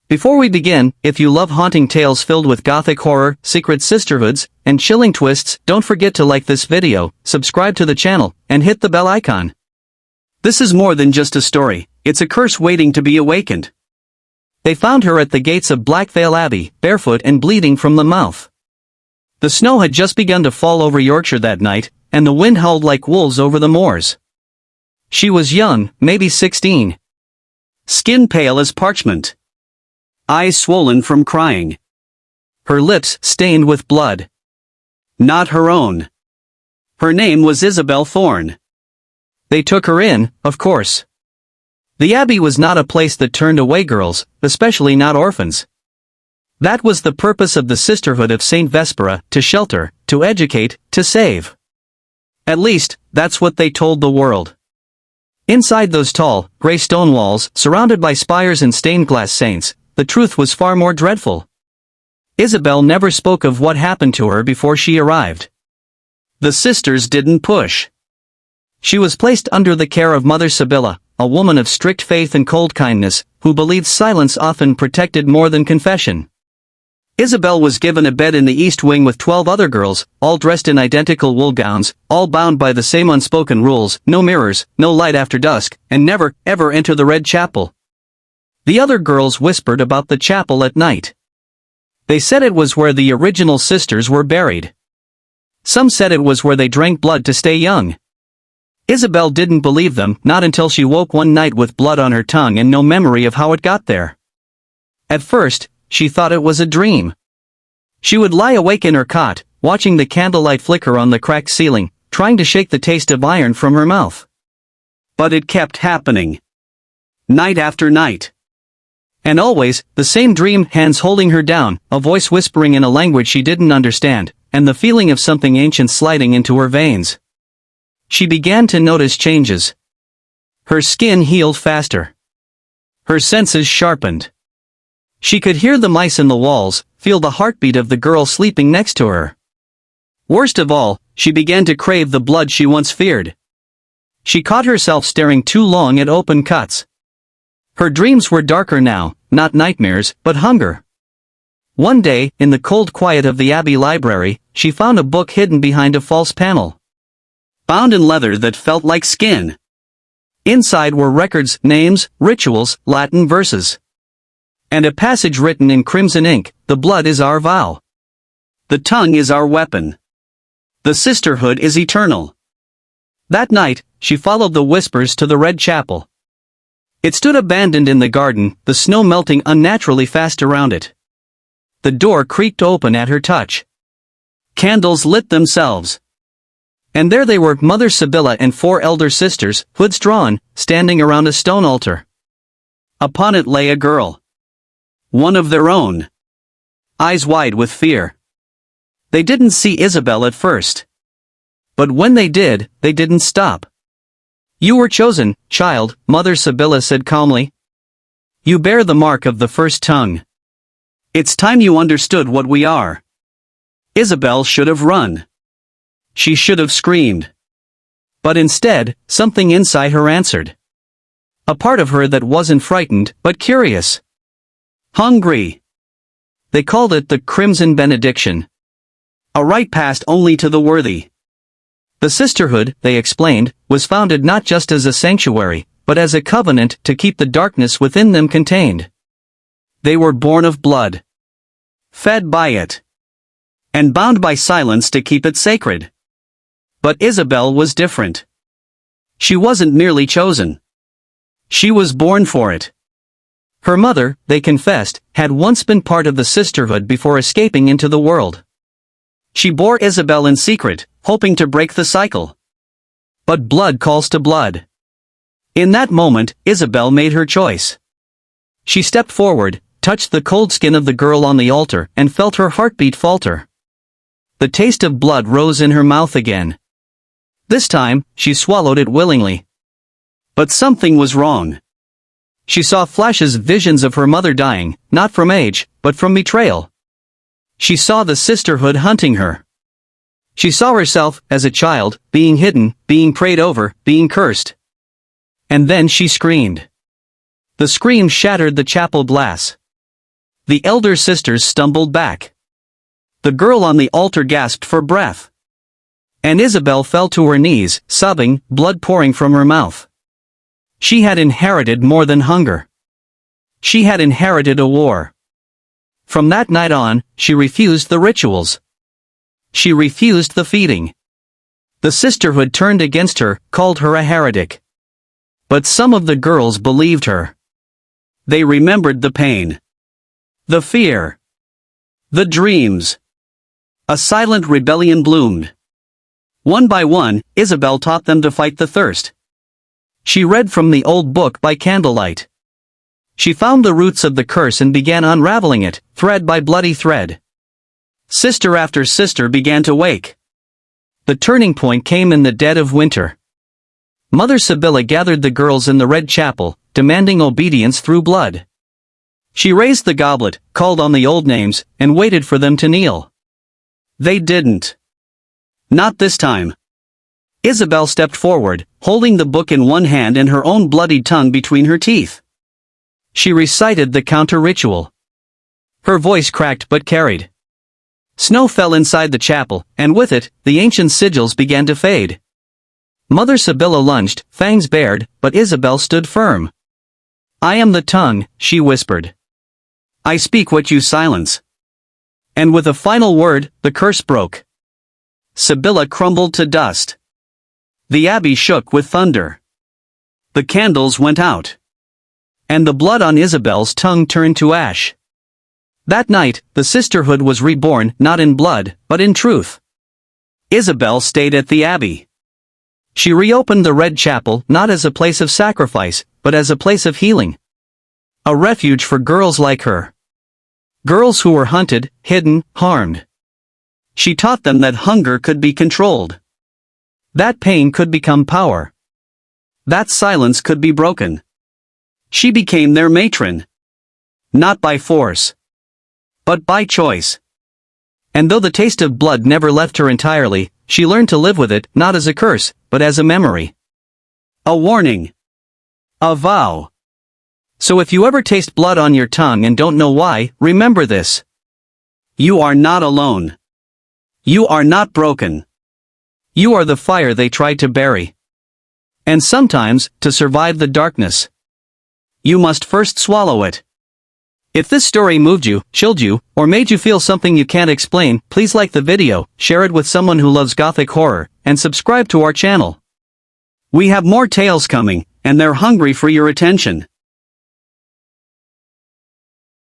Before we begin, if you love haunting tales filled with gothic horror, secret sisterhoods, and chilling twists, don't forget to like this video, subscribe to the channel, and hit the bell icon. This is more than just a story, it's a curse waiting to be awakened. They found her at the gates of Blackvale Abbey, barefoot and bleeding from the mouth. The snow had just begun to fall over Yorkshire that night, and the wind howled like wolves over the moors. She was young, maybe 16. Skin pale as parchment. Eyes swollen from crying. Her lips stained with blood. Not her own. Her name was Isobel Thorne. They took her in, of course. The abbey was not a place that turned away girls, especially not orphans. That was the purpose of the Sisterhood of St. Vespera, to shelter, to educate, to save. At least, that's what they told the world. Inside those tall, grey stone walls, surrounded by spires and stained glass saints, the truth was far more dreadful. Isobel never spoke of what happened to her before she arrived. The sisters didn't push. She was placed under the care of Mother Sibylla, a woman of strict faith and cold kindness, who believed silence often protected more than confession. Isobel was given a bed in the east wing with 12 other girls, all dressed in identical wool gowns, all bound by the same unspoken rules: no mirrors, no light after dusk, and never, ever enter the Red Chapel. The other girls whispered about the chapel at night. They said it was where the original sisters were buried. Some said it was where they drank blood to stay young. Isobel didn't believe them, not until she woke one night with blood on her tongue and no memory of how it got there. At first, she thought it was a dream. She would lie awake in her cot, watching the candlelight flicker on the cracked ceiling, trying to shake the taste of iron from her mouth. But it kept happening. Night after night. And always, the same dream: hands holding her down, a voice whispering in a language she didn't understand, and the feeling of something ancient sliding into her veins. She began to notice changes. Her skin healed faster. Her senses sharpened. She could hear the mice in the walls, feel the heartbeat of the girl sleeping next to her. Worst of all, she began to crave the blood she once feared. She caught herself staring too long at open cuts. Her dreams were darker now, not nightmares, but hunger. One day, in the cold quiet of the Abbey library, she found a book hidden behind a false panel. Bound in leather that felt like skin. Inside were records, names, rituals, Latin verses. And a passage written in crimson ink: the blood is our vow. The tongue is our weapon. The sisterhood is eternal. That night, she followed the whispers to the Red Chapel. It stood abandoned in the garden, the snow melting unnaturally fast around it. The door creaked open at her touch. Candles lit themselves. And there they were, Mother Sibylla and 4 elder sisters, hoods drawn, standing around a stone altar. Upon it lay a girl. One of their own. Eyes wide with fear. They didn't see Isobel at first. But when they did, they didn't stop. "You were chosen, child," Mother Sibylla said calmly. "You bear the mark of the first tongue. It's time you understood what we are." Isobel should have run. She should have screamed. But instead, something inside her answered. A part of her that wasn't frightened, but curious. Hungry. They called it the Crimson Benediction. A rite passed only to the worthy. The sisterhood, they explained, was founded not just as a sanctuary, but as a covenant to keep the darkness within them contained. They were born of blood. Fed by it. And bound by silence to keep it sacred. But Isobel was different. She wasn't merely chosen. She was born for it. Her mother, they confessed, had once been part of the sisterhood before escaping into the world. She bore Isobel in secret, hoping to break the cycle. But blood calls to blood. In that moment, Isobel made her choice. She stepped forward, touched the cold skin of the girl on the altar, and felt her heartbeat falter. The taste of blood rose in her mouth again. This time, she swallowed it willingly. But something was wrong. She saw flashes, visions of her mother dying, not from age, but from betrayal. She saw the sisterhood hunting her. She saw herself, as a child, being hidden, being prayed over, being cursed. And then she screamed. The scream shattered the chapel glass. The elder sisters stumbled back. The girl on the altar gasped for breath. And Isobel fell to her knees, sobbing, blood pouring from her mouth. She had inherited more than hunger. She had inherited a war. From that night on, she refused the rituals. She refused the feeding. The sisterhood turned against her, called her a heretic. But some of the girls believed her. They remembered the pain. The fear. The dreams. A silent rebellion bloomed. One by one, Isobel taught them to fight the thirst. She read from the old book by candlelight. She found the roots of the curse and began unraveling it, thread by bloody thread. Sister after sister began to wake. The turning point came in the dead of winter. Mother Sibylla gathered the girls in the red chapel, demanding obedience through blood. She raised the goblet, called on the old names, and waited for them to kneel. They didn't. Not this time. Isobel stepped forward, holding the book in one hand and her own bloodied tongue between her teeth. She recited the counter-ritual. Her voice cracked but carried. Snow fell inside the chapel, and with it, the ancient sigils began to fade. Mother Sibylla lunged, fangs bared, but Isobel stood firm. I am the tongue, she whispered. I speak what you silence. And with a final word, the curse broke. Sibylla crumbled to dust. The abbey shook with thunder. The candles went out. And the blood on Isobel's tongue turned to ash. That night, the sisterhood was reborn not in blood, but in truth. Isobel stayed at the abbey. She reopened the red chapel not as a place of sacrifice, but as a place of healing. A refuge for girls like her. Girls who were hunted, hidden, harmed. She taught them that hunger could be controlled. That pain could become power. That silence could be broken. She became their matron. Not by force. But by choice. And though the taste of blood never left her entirely, she learned to live with it, not as a curse, but as a memory. A warning. A vow. So if you ever taste blood on your tongue and don't know why, remember this. You are not alone. You are not broken. You are the fire they tried to bury. And sometimes, to survive the darkness, you must first swallow it. If this story moved you, chilled you, or made you feel something you can't explain, please like the video, share it with someone who loves Gothic horror, and subscribe to our channel. We have more tales coming, and they're hungry for your attention.